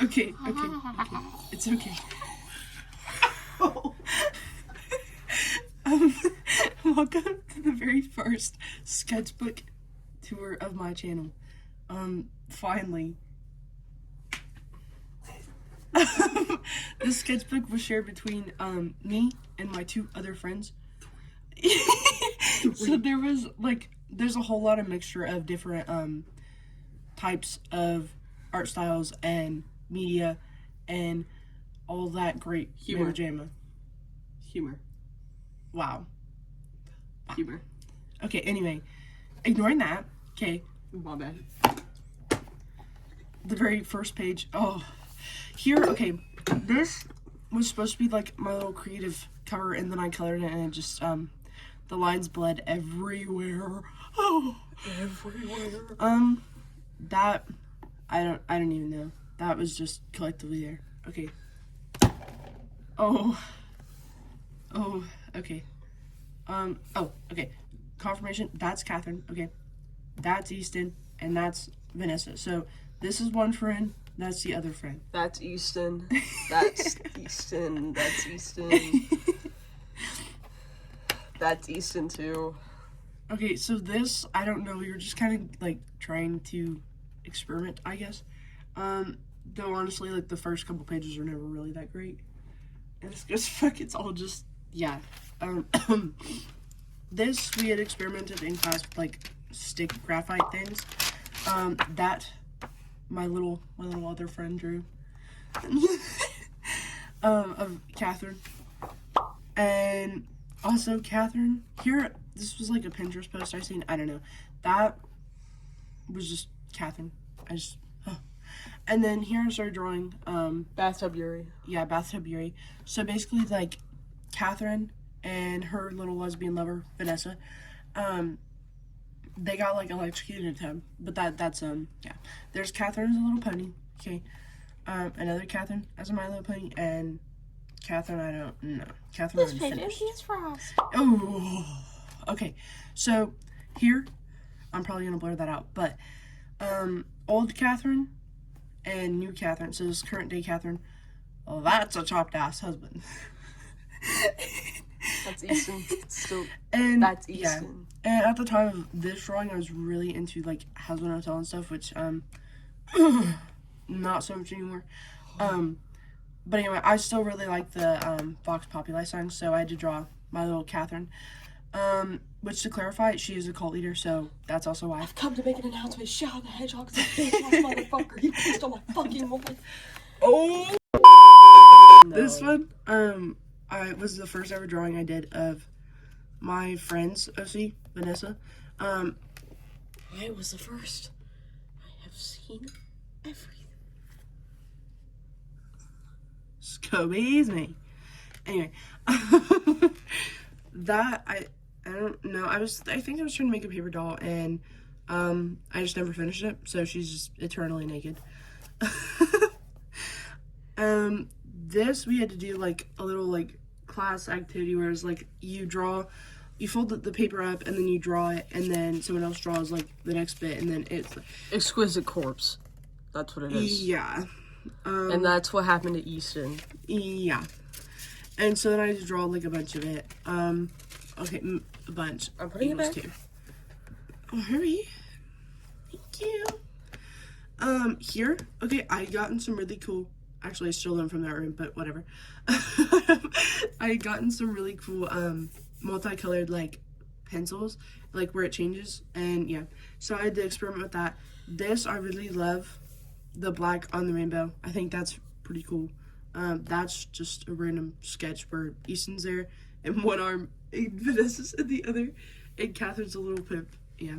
Okay. It's okay. Um, Welcome to the very first sketchbook tour of my channel. Finally. This sketchbook was shared between me and my two other friends. So there's a whole lot of mixture of different types of art styles and media and all that great Humor. Humor. Wow. Humor. Okay, anyway, ignoring that, okay, My bad. the very first page, here, okay, this was supposed to be like my little creative cover, and then I colored it, and it just, the lines bled everywhere. Oh, Everywhere. That, I don't even know. That was just collectively there. Okay. Okay. Okay. Confirmation, that's Catherine, okay. That's Easton, and that's Vanessa. So, this is one friend, that's the other friend. That's Easton. That's Easton. That's Easton. That's Easton too. Okay, so this, I don't know, we were just kind of, like, trying to experiment, I guess. Though, honestly, like, the first couple pages are never really that great. And it's just, it's all just, yeah. This, we had experimented in class with, like, stick graphite things. That, my little other friend drew. Of Catherine. And also, Catherine, here, this was like a Pinterest post I seen, I don't know. That was just Catherine. And then here I started drawing, Bathtub Yuri. yeah, Bathtub Yuri. So basically, like, Catherine and her little lesbian lover, Vanessa, they got, like, electrocuted in a tub. But that's, yeah. There's Catherine as a little pony, okay. Another Catherine as a My Little Pony, and Catherine, I don't know. Catherine This already page finished. is for us. Oh, okay. So, here, I'm probably gonna blur that out, but, old Catherine and new Catherine, so this current day Catherine, well, that's a chopped ass husband. That's Easton. Still. And That's yeah, Easton. and at the time of this drawing, I was really into like House on Hotel and stuff, which not so much anymore. But anyway, I still really like the Vox Populi sign, so I had to draw my little Catherine. Which, to clarify, she is a cult leader, so that's also why. I've come to make an announcement. Shadow the Hedgehog's a bitch ass motherfucker. He pissed on my fucking wife. Oh. No. This one, I was the first ever drawing I did of my friend's OC, Vanessa. I was the first. I have seen everything. Scooby's me. Anyway, that I don't know. I think I was trying to make a paper doll, and I just never finished it. So she's just eternally naked. This we had to do like a little like class activity where it's like you fold the paper up and then you draw it, and then someone else draws like the next bit, and then it's Exquisite corpse. That's what it is. yeah. And that's what happened to Easton. Yeah. And so then I just draw like a bunch of it. Okay, a bunch. I'm putting it back. Too. Oh, hurry. Thank you. Here, okay, I gotten some really cool, actually I stole them from that room, but whatever. I had gotten some really cool, multicolored, like, pencils, like, where it changes, and yeah. So I had to experiment with that. This, I really love the black on the rainbow. I think that's pretty cool. That's just a random sketch where Easton's there, and one arm, and Vanessa's in the other, and Catherine's a little pimp, yeah.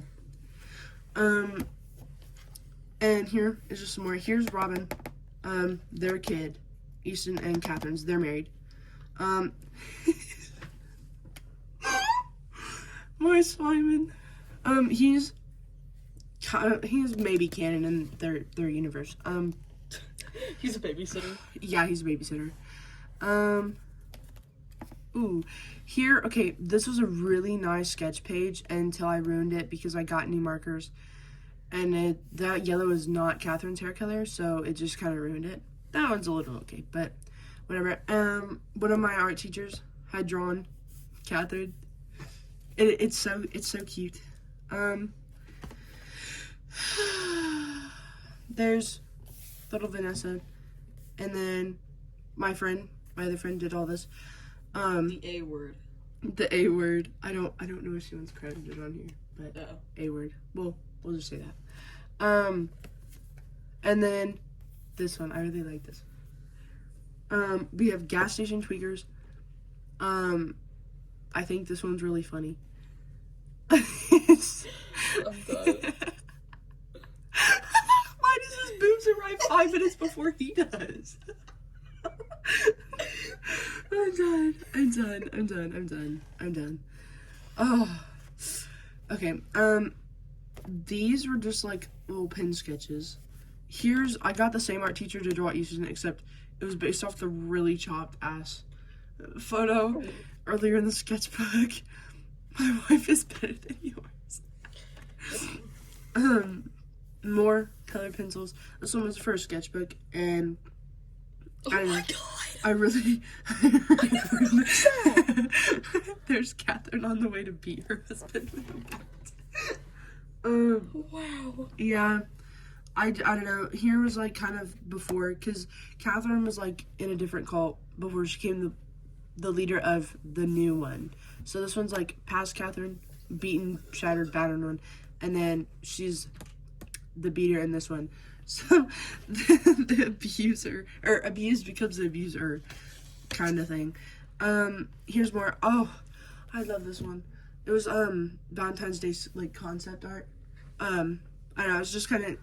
And here is just some more. Here's Robin, their kid, Easton and Catherine's, they're married. My Simon, he's maybe canon in their universe. He's a babysitter. Yeah, he's a babysitter. Ooh, here, okay, this was a really nice sketch page until I ruined it because I got new markers. and that yellow is not Catherine's hair color, so it just kind of ruined it. That one's a little okay, but whatever. One of my art teachers had drawn Catherine. It's so cute. There's little Vanessa, and then my other friend did all this. The A word. The A word. I don't know if she wants credited on here, but Uh-oh. A word. We'll just say that. And then this one. I really like this. We have gas station tweakers. I think this one's really funny. I'm done. Why does his boobs arrive 5 minutes before he does? I'm done. Oh. Okay, these were just like little pen sketches. I got the same art teacher to draw Easton, except it was based off the really chopped ass photo earlier in the sketchbook. My wife is better than yours. More color pencils. This one was the first sketchbook, and I don't know. God! I really There's Catherine on the way to beat her husband with a bat. Wow. Yeah. I don't know. Here was like kind of before, because Catherine was like in a different cult before she became the leader of the new one. So this one's like past Catherine, beaten, shattered, battered one, and then she's the beater in this one. So the abuser, or abused becomes the abuser kind of thing. Here's more. Oh, I love this one. It was Valentine's Day like concept art. I don't know, I was just kind of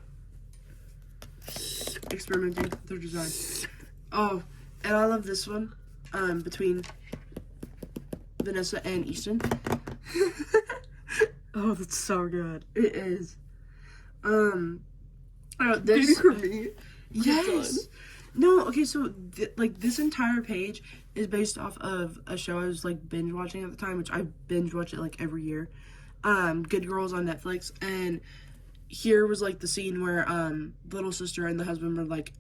experimenting with their design. Oh, and I love this one. Between Vanessa and Easton. Oh, that's so good. It is. This for me. Yes. No, okay, so like this entire page is based off of a show I was like binge watching at the time, which I binge watch it like every year. Good Girls on Netflix, and here was like the scene where the little sister and the husband were like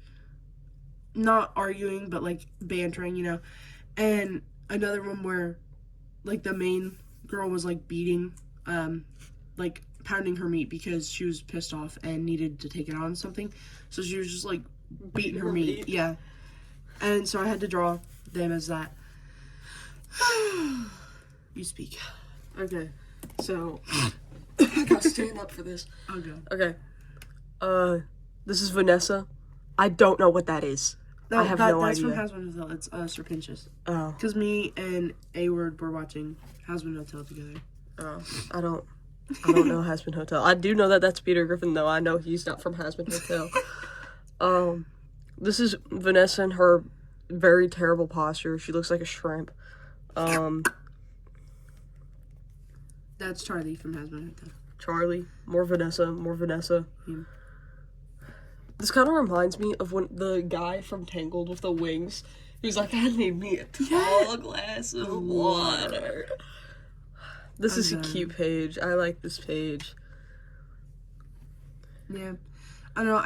not arguing but like bantering, you know. And another one where like the main girl was like beating like pounding her meat because she was pissed off and needed to take it on something. So she was just like beating her meat. Yeah. And so I had to draw them as that. You speak. Okay. So I gotta stand up for this. I'll go. Okay. This is Vanessa. I don't know what that is. I have no that's idea. from House Hotel. It's Serpentious. Oh. Because me and A-Word were watching Housman Hotel together. Oh. I don't know Hasbin Hotel. I do know that that's Peter Griffin, though. I know he's not from Hasbin Hotel. This is Vanessa in her very terrible posture. She looks like a shrimp. That's Charlie from Housman Hotel. Charlie. More Vanessa. Yeah. This kind of reminds me of when the guy from Tangled with the wings, he's like, I need me a tall glass of water. This is a cute page. I like this page. Yeah. I don't know,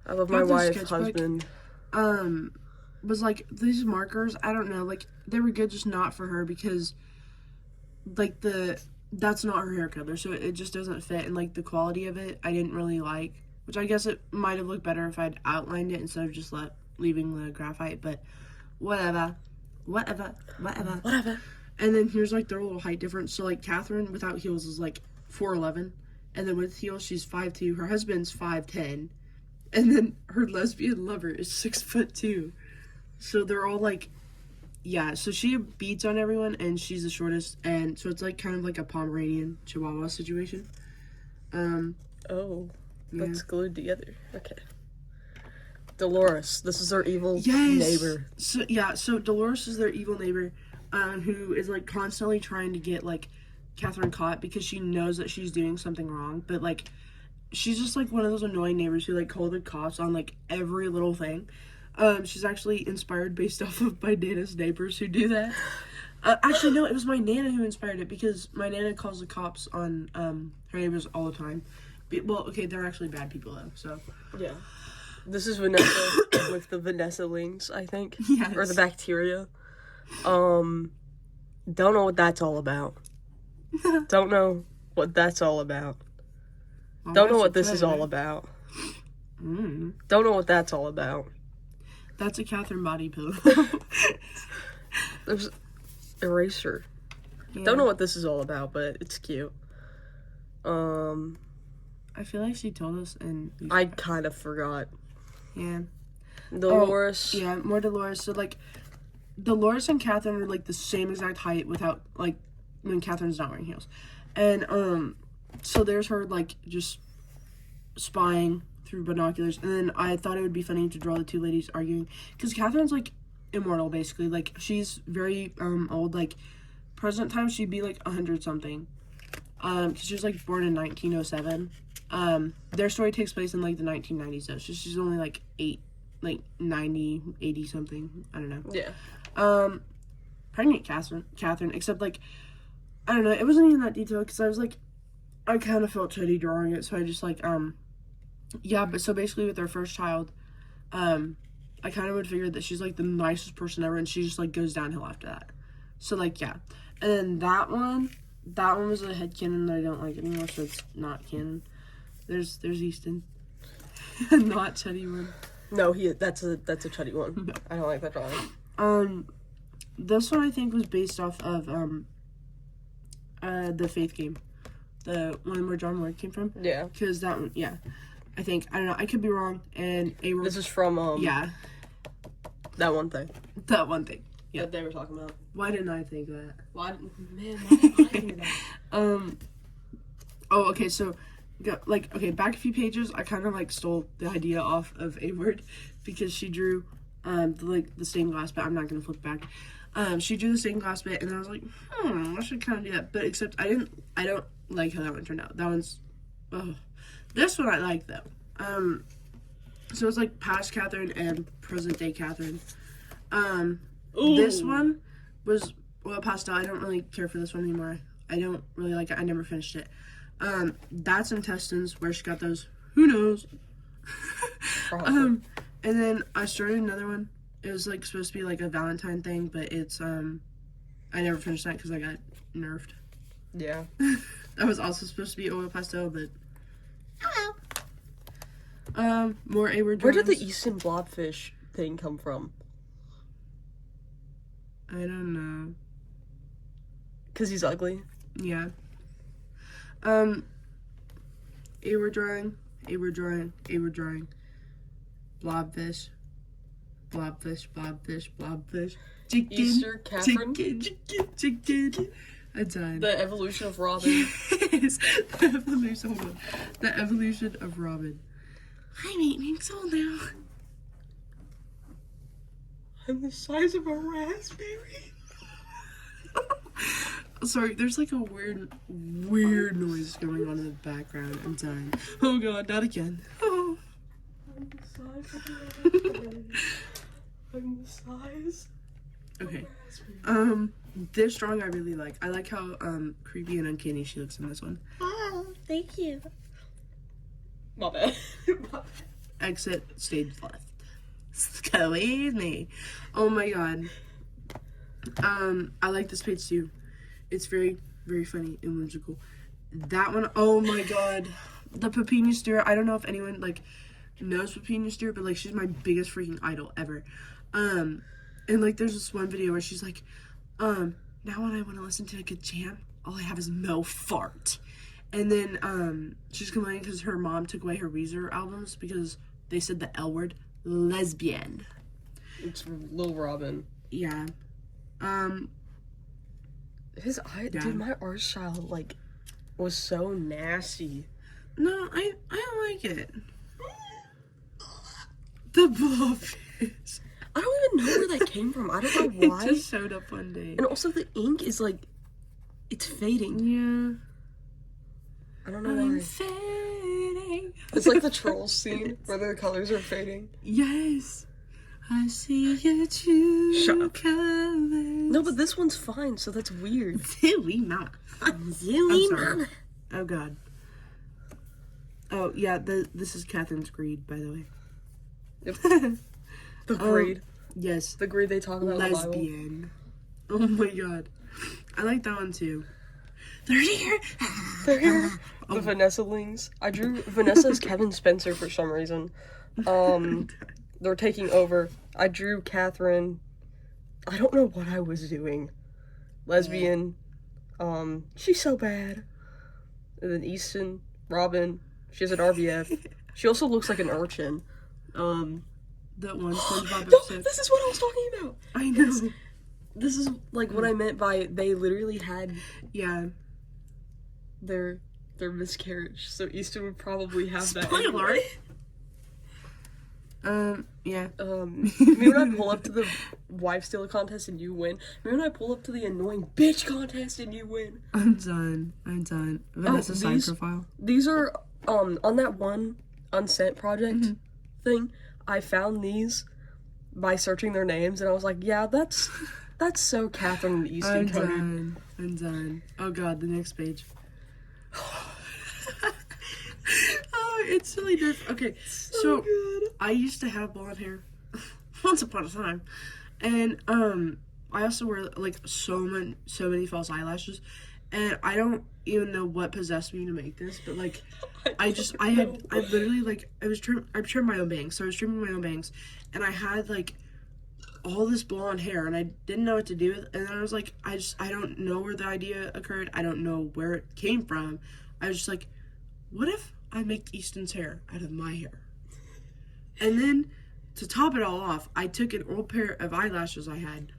I love my wife's husband. Was like, these markers, I don't know, like, they were good, just not for her, because, like, that's not her hair color, so it just doesn't fit, and, like, the quality of it, I didn't really like, which I guess it might have looked better if I'd outlined it instead of just leaving the graphite, but whatever. And then here's, like, their little height difference. So, like, Catherine without heels is, like, 4'11", and then with heels, she's 5'2". Her husband's 5'10", and then her lesbian lover is 6'2". So they're all, like, yeah, so she beats on everyone, and she's the shortest, and so it's, like, kind of like a Pomeranian Chihuahua situation. Oh, yeah. that's glued together. Okay. Dolores. This is her evil neighbor. So Dolores is their evil neighbor, who is, like, constantly trying to get, like, Catherine caught because she knows that she's doing something wrong, but, like, she's just, like, one of those annoying neighbors who, like, call the cops on, like, every little thing. She's actually inspired based off of my Nana's neighbors who do that. Actually, no, it was my Nana who inspired it, because my Nana calls the cops on, her neighbors all the time. Well, okay, they're actually bad people though. So Yeah. This is Vanessa with the Vanessa wings, I think. Yes. Or the bacteria. Don't know what that's all about. Don't know what that's all about. Don't know what this is all about. Don't know what that's all about. That's a Catherine body pillow. There's eraser. Yeah. Don't know what this is all about, but it's cute. I feel like she told us, and I kind of forgot. yeah. Dolores. Oh, yeah, more Dolores. So like, Dolores and Catherine are like the same exact height without like when Catherine's not wearing heels, and so there's her like just spying through binoculars, and then I thought it would be funny to draw the two ladies arguing because Catherine's like immortal basically, like she's very old, like present time she'd be like 100 something, because she was like born in 1907. Their story takes place in like the 1990s though, so she's only like 90, 80 something, I don't know. Yeah. Pregnant Catherine, except like I don't know, it wasn't even that detailed because I was like, I kind of felt shitty drawing it, so I just like yeah, but so basically with their first child, I kind of would figure that she's like the nicest person ever, and she just like goes downhill after that. So like yeah, and then that one was a headcanon that I don't like anymore, so it's not canon. There's Easton, not Chetty one. No, that's a Chuddy one. No. I don't like that drawing. This one I think was based off of the Faith game, the one where John Ward came from. Yeah. Because that one, yeah, I think, I don't know, I could be wrong. And this is from yeah, that one thing. That one thing. Yeah, that they were talking about. Why didn't I think of that? Why did I think of that? Oh, okay, so back a few pages, I kind of like stole the idea off of A-Word because she drew the stained glass bit. I'm not gonna flip back. She drew the stained glass bit, and I was like, I should kind of do that. But except I don't like how that one turned out. That one's, this one I like though. So it's like past Catherine and present day Catherine. This one was oil pastel. I don't really care for this one anymore. I don't really like it. I never finished it. That's intestines. Where she got those, who knows? And then I started another one. It was like supposed to be like a Valentine thing, but it's I never finished that because I got nerfed. Yeah. That was also supposed to be oil pastel, but more A-Word drawings. Where did the Easton blobfish thing come from? I don't know. 'Cause he's ugly. Yeah. A-Word drawing. Blobfish. Chicken. Easter Catherine. Chicken. I'm done. The evolution of Robin. Yes. The evolution of Robin. I'm 8 weeks old now. I'm the size of a raspberry. Sorry, there's like a weird noise going on in the background. I'm dying. Oh god, not again. Oh. I'm the size of a raspberry. I'm the size. Okay. This drawing I really like. I like how creepy and uncanny she looks in this one. Oh, thank you. My bad. Exit stage left. Go with me. Oh my god. I like this page too. It's very, very funny and whimsical. That one, oh my god. The Pepinia Stewart. I don't know if anyone like knows Pepinia Stewart, but like she's my biggest freaking idol ever. And like there's this one video where she's like, now when I want to listen to a good jam, all I have is Mo Fart. And then she's complaining because her mom took away her Weezer albums because they said the L word, lesbian. It's Lil Robin. Yeah. His eye, yeah. dude, my art style, like, was so nasty. No, I don't like it. The blowfish. I don't even know where that came from. I don't know why. It just showed up one day. And also the ink is like, it's fading. Yeah. I don't know I'm why. fading. It's like the Trolls scene where the colors are fading. Yes. I see your true Shut up. colors. No, but this one's fine, so that's weird. Silly mama. Silly I'm sorry. mama. Oh god. Oh, yeah, this is Catherine's greed, by the way. Yep. The greed. Yes. The greed they talk about in the Bible. Lesbian. Oh my god. I like that one too. They're here! They're here. The Vanessa-lings. I drew Vanessa as Kevin Spencer for some reason. They're taking over. I drew Catherine. I don't know what I was doing. Lesbian. She's so bad. And then Easton, Robin. She has an RBF. She also looks like an urchin. That one SpongeBob No, episode. this is what I was talking about. I know. This is like what I meant by they literally had Yeah. their miscarriage. So Easton would probably have that. Spoiler. Anyway. Yeah. Me when I pull up to the wife stealer contest and you win. Me when I pull up to the annoying bitch contest and you win. I'm done. Vanessa's side profile. These are on that one unsent project thing. I found these by searching their names and I was like, yeah, that's so Catherine and Easton coded. I'm done. Oh god, the next page. Oh, it's really different. Okay, so good. I used to have blonde hair once upon a time, and I also wear like so many false eyelashes, and I don't even know what possessed me to make this, but like I literally like I trimmed my own bangs, so I was trimming my own bangs, and I had like all this blonde hair, and I didn't know what to do with it, and then I was like, I don't know where the idea occurred, I don't know where it came from. I was just like, what if I make Easton's hair out of my hair? And then, to top it all off, I took an old pair of eyelashes I had,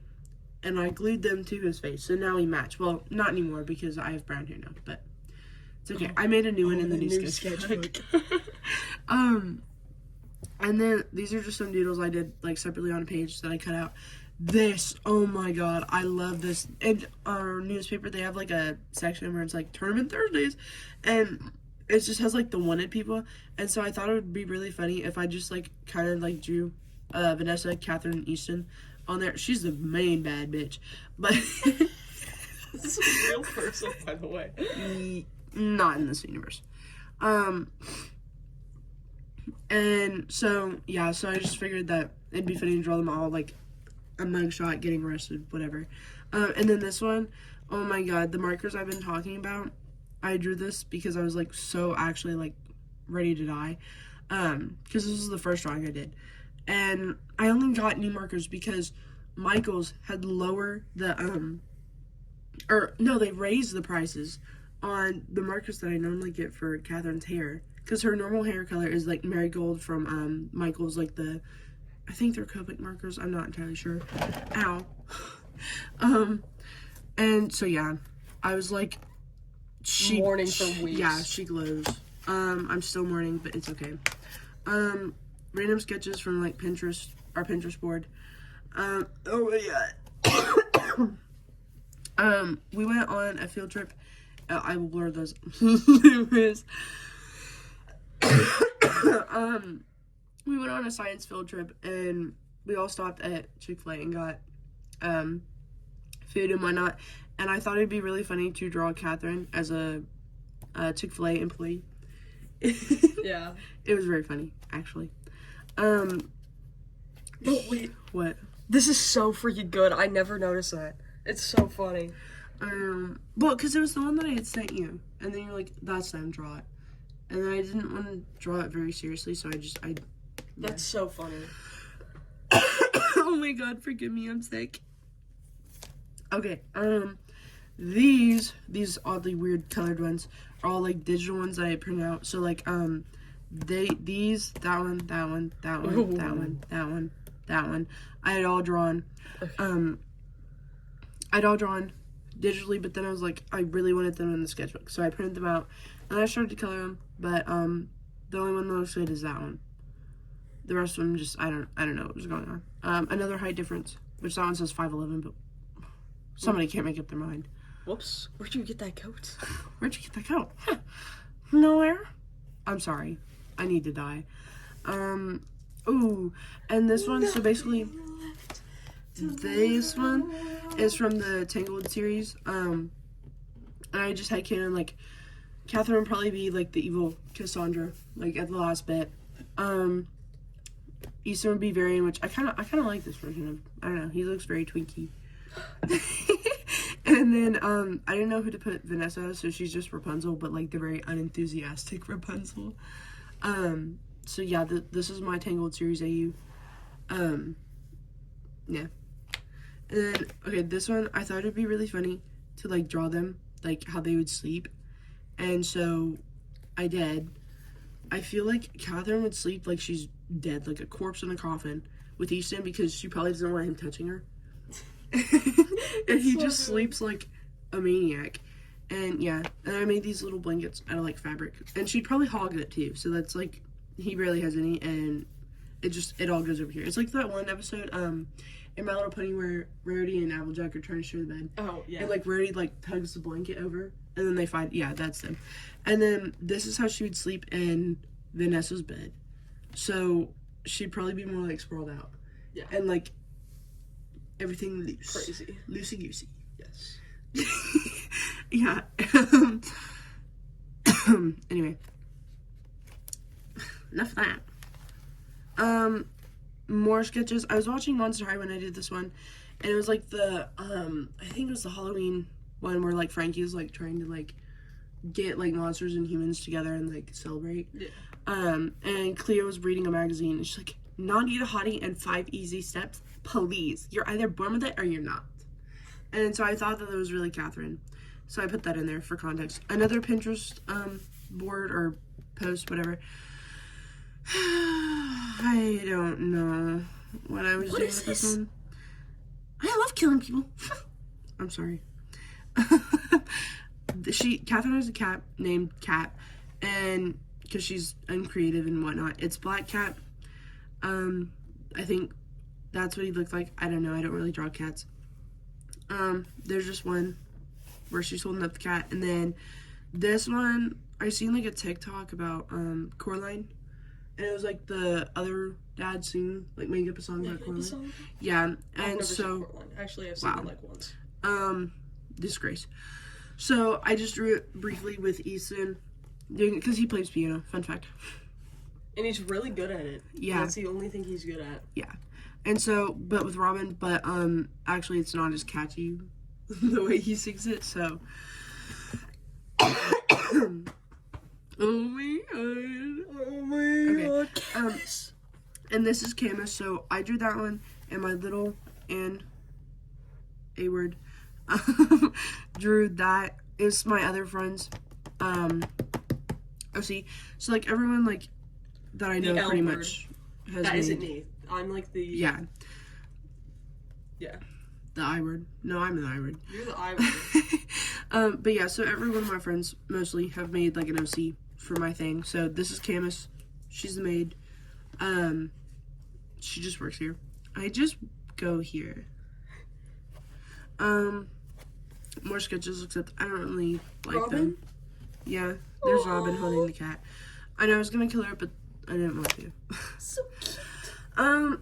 and I glued them to his face, so now we match. Well, not anymore, because I have brown hair now, but it's okay. I made a new one in the new sketchbook. And then, these are just some doodles I did, like, separately on a page that I cut out. This, oh my god, I love this. In our newspaper, they have, like, a section where it's, like, Tournament Thursdays, and it just has, like, the wanted people, and so I thought it would be really funny if I just, like, kind of, like, drew Vanessa, Catherine, and Easton on there. She's the main bad bitch, but... This is a real person, by the way. Not in this universe. And so, yeah, so I just figured that it'd be funny to draw them all, like, a mugshot, getting arrested, whatever. And then this one, oh my god, the markers I've been talking about, I drew this because I was, like, so actually, like, ready to die. Because this was the first drawing I did. And I only got new markers because Michael's had lower the, they raised the prices on the markers that I normally get for Catherine's hair. Because her normal hair color is, like, marigold from, Michael's, like, I think they're Copic markers. I'm not entirely sure. Ow. And so, yeah. I was, like, mourning for weeks. Yeah, she glows. I'm still mourning, but it's okay. Random sketches from, like, Pinterest, our Pinterest board. Oh my god. We went on a field trip. I will blur those. We went on a science field trip, and we all stopped at Chick-fil-A and got, food and whatnot, and I thought it'd be really funny to draw Catherine as a Chick-fil-A employee. Yeah. It was very funny, actually. No, wait. What? This is so freaking good. I never noticed that. It's so funny. Well, because it was the one that I had sent you, and then you're like, that's time, draw it. And then I didn't want to draw it very seriously, so That's so funny. Oh my god, forgive me, I'm sick. Okay, these oddly weird colored ones are all, like, digital ones that I print out. So, like, that one, I had all drawn. I'd all drawn digitally, but then I was like, I really wanted them in the sketchbook, so I printed them out, and I started to color them, but, the only one that looks good is that one. The rest of them just, I don't know what was going on. Another height difference, which that one says 5'11", but somebody can't make up their mind. Whoops. Where'd you get that coat? Where'd you get that coat? Huh. Nowhere. I'm sorry. I need to die. Ooh, and this one, so basically, this one is from the Tangled series, and I just had Canon, like, Catherine would probably be like the evil Cassandra, like at the last bit. Easton would be Varian, which I kind of like this version of. I don't know. He looks very twinky. And then I didn't know who to put Vanessa, so she's just Rapunzel, but like the very unenthusiastic Rapunzel. So yeah, this is my Tangled series AU. Yeah. And then okay, this one I thought it'd be really funny to like draw them like how they would sleep, and so I did. I feel like Catherine would sleep like she's dead, like a corpse in a coffin with Easton, because she probably doesn't want him touching her. And he just sleeps like a maniac. And yeah, and I made these little blankets out of like fabric, and she'd probably hog it too, so that's like, he barely has any, and it all goes over here. It's like that one episode in My Little Pony where Rarity and Applejack are trying to share the bed. Oh yeah. And like Rarity like tugs the blanket over, and then they find, yeah, that's them. And then this is how she would sleep in Vanessa's bed. So she'd probably be more like sprawled out. Yeah. And like everything loose. Crazy. Loosey goosey. Yes. Yeah. Anyway. Enough of that. More sketches. I was watching Monster High when I did this one, and it was like the I think it was the Halloween one where like Frankie was like trying to like get like monsters and humans together and like celebrate. Yeah. And Cleo was reading a magazine, and she's like, "Not eat a hottie and 5 easy steps, please. You're either born with it or you're not." And so I thought that was really Catherine, so I put that in there for context. Another Pinterest board or post, whatever. I don't know what I was doing with this one. I love killing people. I'm sorry. Catherine has a cat named Cat, and because she's uncreative and whatnot. It's Black Cat. I think that's what he looked like. I don't know. I don't really draw cats. There's just one where she's holding up the cat, and then this one I seen like a TikTok about Coraline. And it was like the other dad singing, like making up a song about Coraline. Yeah, and so actually I've seen it like once. Disgrace. So I just drew it briefly with Easton, because he plays piano. Fun fact. And he's really good at it. Yeah, that's the only thing he's good at. Yeah, and so but with Robin, but actually it's not as catchy the way he sings it. So. Oh my god. Oh my god. And this is Camus, so I drew that one, and my little and A word drew that. It's my other friends. OC. So like everyone like that I know pretty much has that made. isn't me. I'm like the Yeah. Yeah. The I word. No, I'm the I word. You're the I word. But yeah, so every one of my friends mostly have made like an OC for my thing. So this is Camus. She's the maid. She just works here. I just go here. More sketches, except I don't really like Robin? them. Yeah, there's Robin holding the cat. I know I was gonna kill her, but I didn't want to. So cute.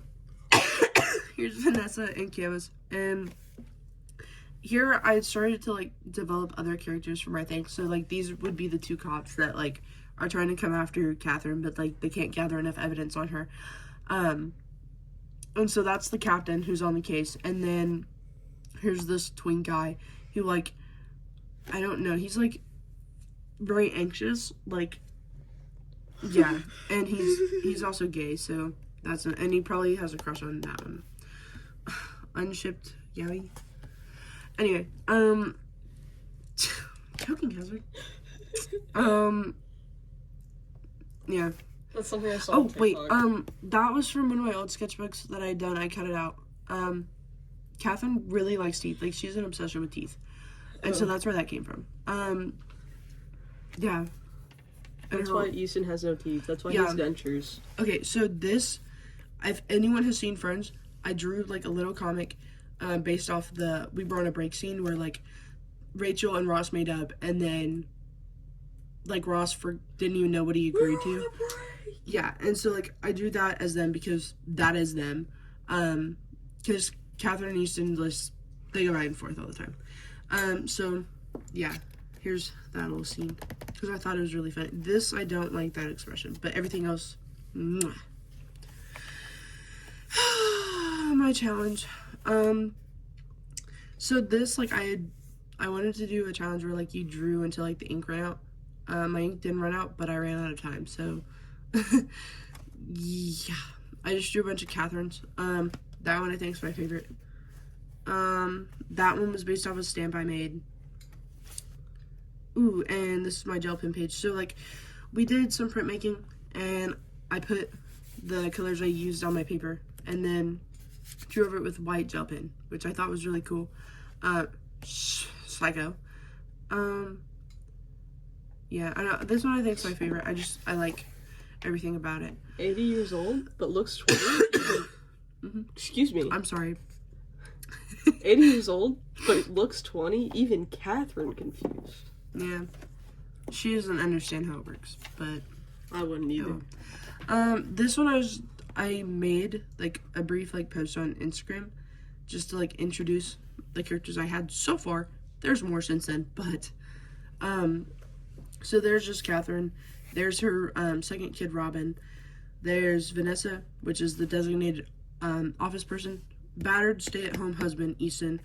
Here's Vanessa and Camus, and here I started to like develop other characters for my thing. So like these would be the two cops that like are trying to come after Catherine, but like they can't gather enough evidence on her. And so that's the captain who's on the case, and then here's this twin guy who like, I don't know, he's like very anxious, like, yeah, and he's also gay, so that's and he probably has a crush on that one. Unshipped Yowie. Anyway, choking hazard. Yeah. That's something I saw. Oh wait, that was from one of my old sketchbooks that I had done. I cut it out. Catherine really likes teeth. Like she's an obsession with teeth, and so that's where that came from. Yeah. That's why Easton has no teeth. That's why he has dentures. Okay, so this, if anyone has seen Friends, I drew like a little comic, based off the We Were on a Break scene where like Rachel and Ross made up, and then like Ross didn't even know what he agreed to. Yeah, and so like I drew that as them because that is them. Because Catherine and Easton just they go back and forth all the time. So yeah, here's that little scene. Because I thought it was really funny. This, I don't like that expression. But everything else, mwah. My challenge. So this, like, I wanted to do a challenge where, like, you drew until, like, the ink ran out. My ink didn't run out, but I ran out of time, so, yeah. I just drew a bunch of Catherine's. That one I think is my favorite. That one was based off a stamp I made. Ooh, and this is my gel pen page. So, like, we did some printmaking, and I put the colors I used on my paper, and then drew over it with white gel pen, which I thought was really cool. Psycho. Yeah, I know, this one I think is my favorite. I like everything about it. 80 years old, but looks 20. Mm-hmm. Excuse me. I'm sorry. 80 years old, but looks 20. Even Catherine confused. Yeah. She doesn't understand how it works, but I wouldn't either. This one I made like a brief like post on Instagram just to like introduce the characters I had so far. There's more since then, but so there's just Catherine. There's her second kid, Robin. There's Vanessa, which is the designated office person. Battered stay-at-home husband, Easton.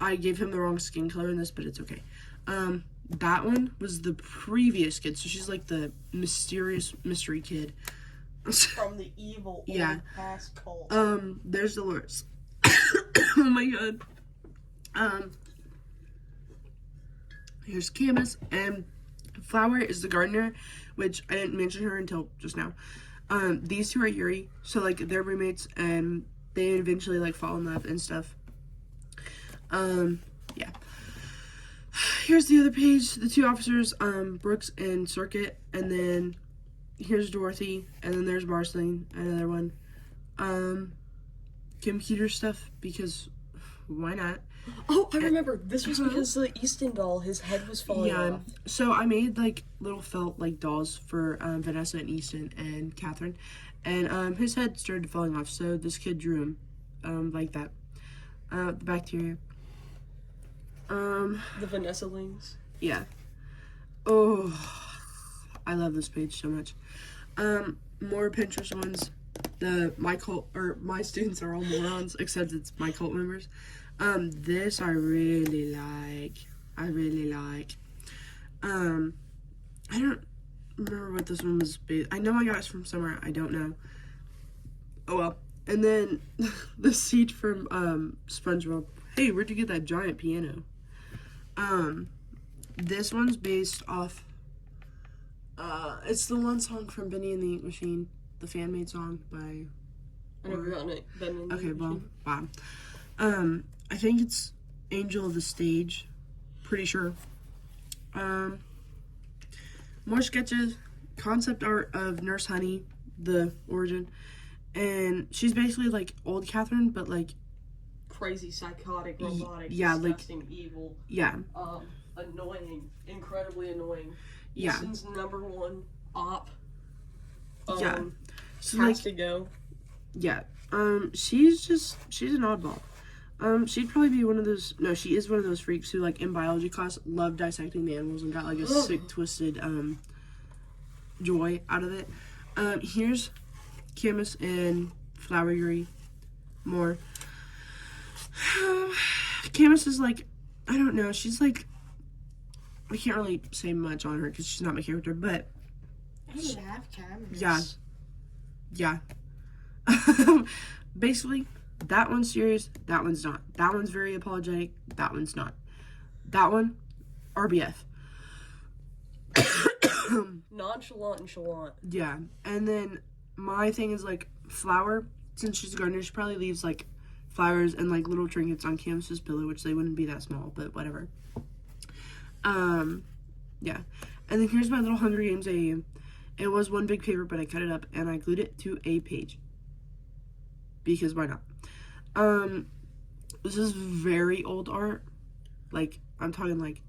I gave him the wrong skin color in this, but it's okay. That one was the previous kid, so she's like the mysterious mystery kid. From the evil yeah. past cult. There's Dolores. Oh my god. Here's Camus, and Flower is the gardener, which I didn't mention her until just now. These two are Yuri, so like they're roommates, and they eventually like fall in love and stuff. Yeah. Here's the other page, the two officers, Brooks and Circuit, and then here's Dorothy, and then there's Marceline, another one. Computer stuff, because why not? Oh, I remember. This was because the Easton doll, his head was falling off. So I made like little felt like dolls for Vanessa and Easton and Catherine, and his head started falling off, so this kid drew him like that. The bacteria. The Vanessa-lings. Yeah. Oh, I love this page so much. More Pinterest ones. My students are all morons, except it's my cult members. This I really like. I don't remember what this one was based. I know I got it from somewhere. I don't know. Oh well. And then the seat from SpongeBob. Hey, where'd you get that giant piano? This one's based off. It's the one song from Benny and the Ink Machine, the fan-made song by. I never gotten it. Okay, well, wow. I think it's Angel of the Stage. Pretty sure. More sketches, concept art of Nurse Honey, the origin, and she's basically like old Catherine, but like crazy, psychotic, robotic, yeah, disgusting, like evil. Yeah. Annoying, incredibly annoying. Yeah. Easton's number one op. Yeah. So has like to go. Yeah. She's an oddball. She'd probably be one of those. No, she is one of those freaks who, like, in biology class, loved dissecting the animals and got like a sick, twisted joy out of it. Here's Camus and Flower Yuri. More. Camus is like, I don't know. She's like, I can't really say much on her because she's not my character, but I don't have cameras. Yeah. Basically, that one's serious, that one's not. That one's very apologetic, that one's not. That one, RBF. Nonchalant. Yeah, and then my thing is like Flower, since she's a gardener, she probably leaves like flowers and like little trinkets on Camus's pillow, which they wouldn't be that small, but whatever. Yeah. And then here's my little Hunger Games AU. It was one big paper, but I cut it up and I glued it to a page. Because why not? This is very old art. Like, I'm talking like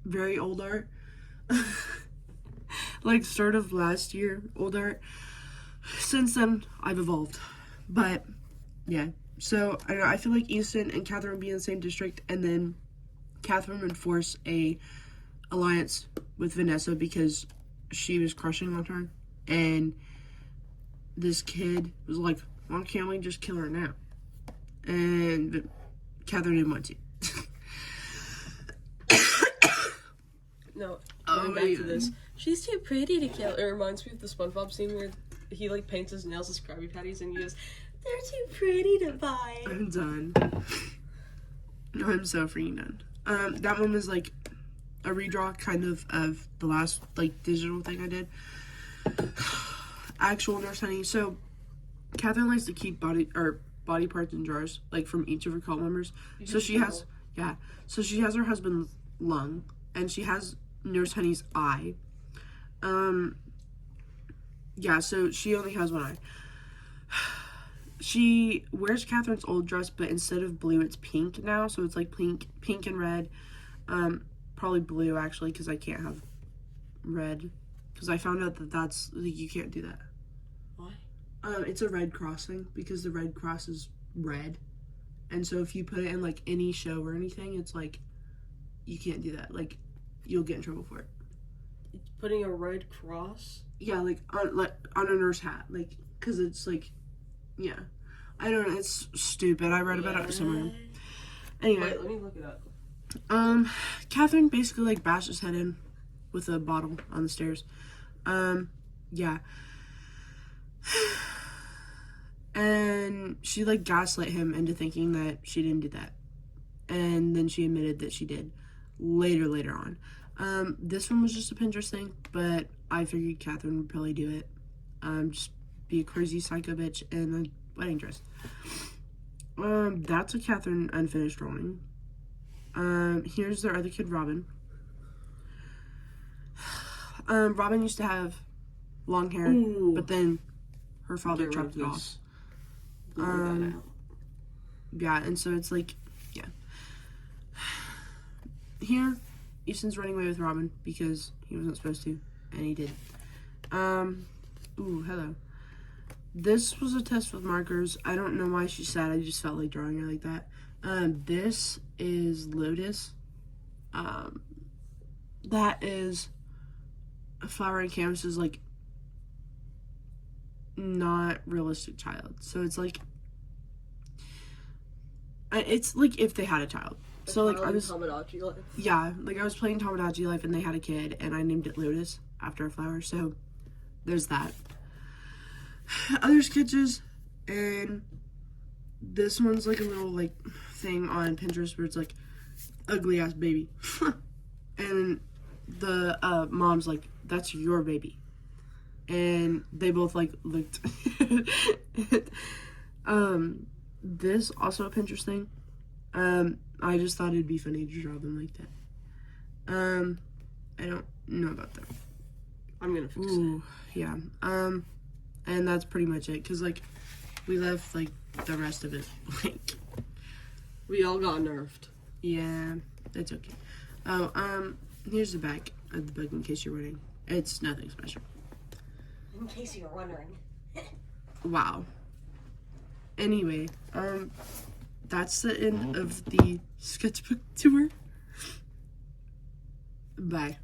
very old art. Like start of last year old art. Since then, I've evolved. But yeah. So I feel like Easton and Catherine would be in the same district, and then Catherine would force a alliance with Vanessa because she was crushing on her, and this kid was like, why can't we just kill her now? And Catherine didn't want to. No, going back to this. She's too pretty to kill. It reminds me of the SpongeBob scene where he like paints his nails as Krabby Patties and he goes, "They're too pretty to buy." I'm done. I'm so freaking done. That one was like a redraw kind of the last like digital thing I did. Actual Nurse Honey. So Catherine likes to keep body parts in jars, like from each of her cult members. So she has her husband's lung, and she has Nurse Honey's eye. Yeah, so she only has one eye. She wears Catherine's old dress, but instead of blue, it's pink now. So it's like pink and red. Probably blue, actually, because I can't have red. Because I found out that that's, like, you can't do that. Why? It's a Red Cross thing, because the Red Cross is red. And so if you put it in, like, any show or anything, it's like, you can't do that. Like, you'll get in trouble for it. Putting a red cross? Yeah, like on a nurse hat. Like, because it's, like, yeah. I don't know, it's stupid. I read about it somewhere. Anyway. Wait, let me look it up. Catherine basically, like, bashed his head in with a bottle on the stairs. Yeah. And she, like, gaslit him into thinking that she didn't do that. And then she admitted that she did later on. This one was just a Pinterest thing, but I figured Catherine would probably do it. Just be a crazy psycho bitch in a wedding dress. That's a Catherine unfinished drawing. Here's their other kid, Robin. Robin used to have long hair, but then her father chopped it off. Yeah, and so it's like, yeah. Here, Easton's running away with Robin because he wasn't supposed to, and he did. Ooh, hello. This was a test with markers. I don't know why she's sad. I just felt like drawing her like that. This is Lotus. That is a flowering canvas is like not realistic child. So it's like if they had a child. So like I was Tamagotchi life. Yeah, like I was playing Tamagotchi Life and they had a kid and I named it Lotus after a flower. So there's that. Other sketches, and this one's like a little like thing on Pinterest where it's like ugly ass baby. And the mom's like, that's your baby. And they both like looked. This also a Pinterest thing. I just thought it'd be funny to draw them like that. I don't know about that. I'm gonna fix it. Yeah. And that's pretty much it, because like we left like the rest of it blank. We all got nerfed. Yeah, that's okay. Oh, here's the back of the book in case you're wondering. It's nothing special. In case you were wondering. Wow. Anyway, that's the end of the sketchbook tour. Bye.